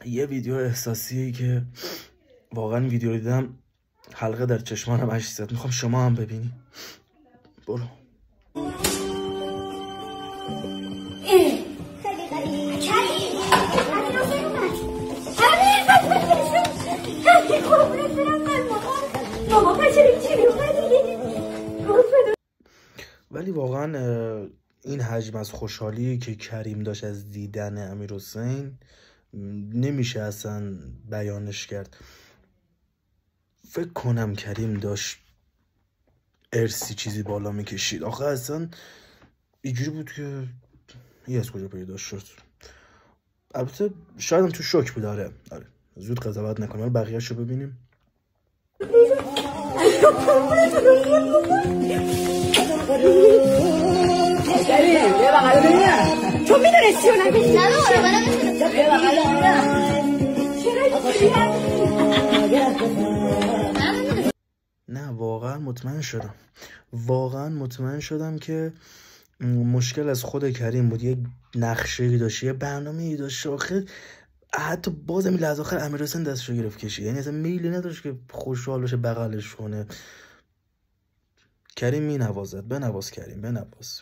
یه ویدیو احساسیه که واقعا ویدیو دیدم حلقه در چشمانم اشک زد. میخوام شما هم ببینی. برو. ولی واقعا این حجم از خوشحالی که کریم داشت از دیدن امیرحسین نمیشه اصلا بیانش کرد. فکر کنم کریم داشت ارسی چیزی بالا میکشید. آخه اصلا اینجوری بود که یه از کجا پیدا شد. البته شاید هم تو شوک بود. آره زود قضاوت نکنم. بقیه شو ببینیم. تو میدونستی اونم نه واقعا مطمئن شدم که مشکل از خود کریم بود. یه نقشه‌ای داشت، یه برنامه‌ای داشت. آخه حتی بازم این لحظه آخر امیرحسین دستشو گرفت کشید. یعنی اصلا میلی نداشت که خوشحال بشه بغلش کنه. کریم مینوازد. بنواز کریم، بنواز.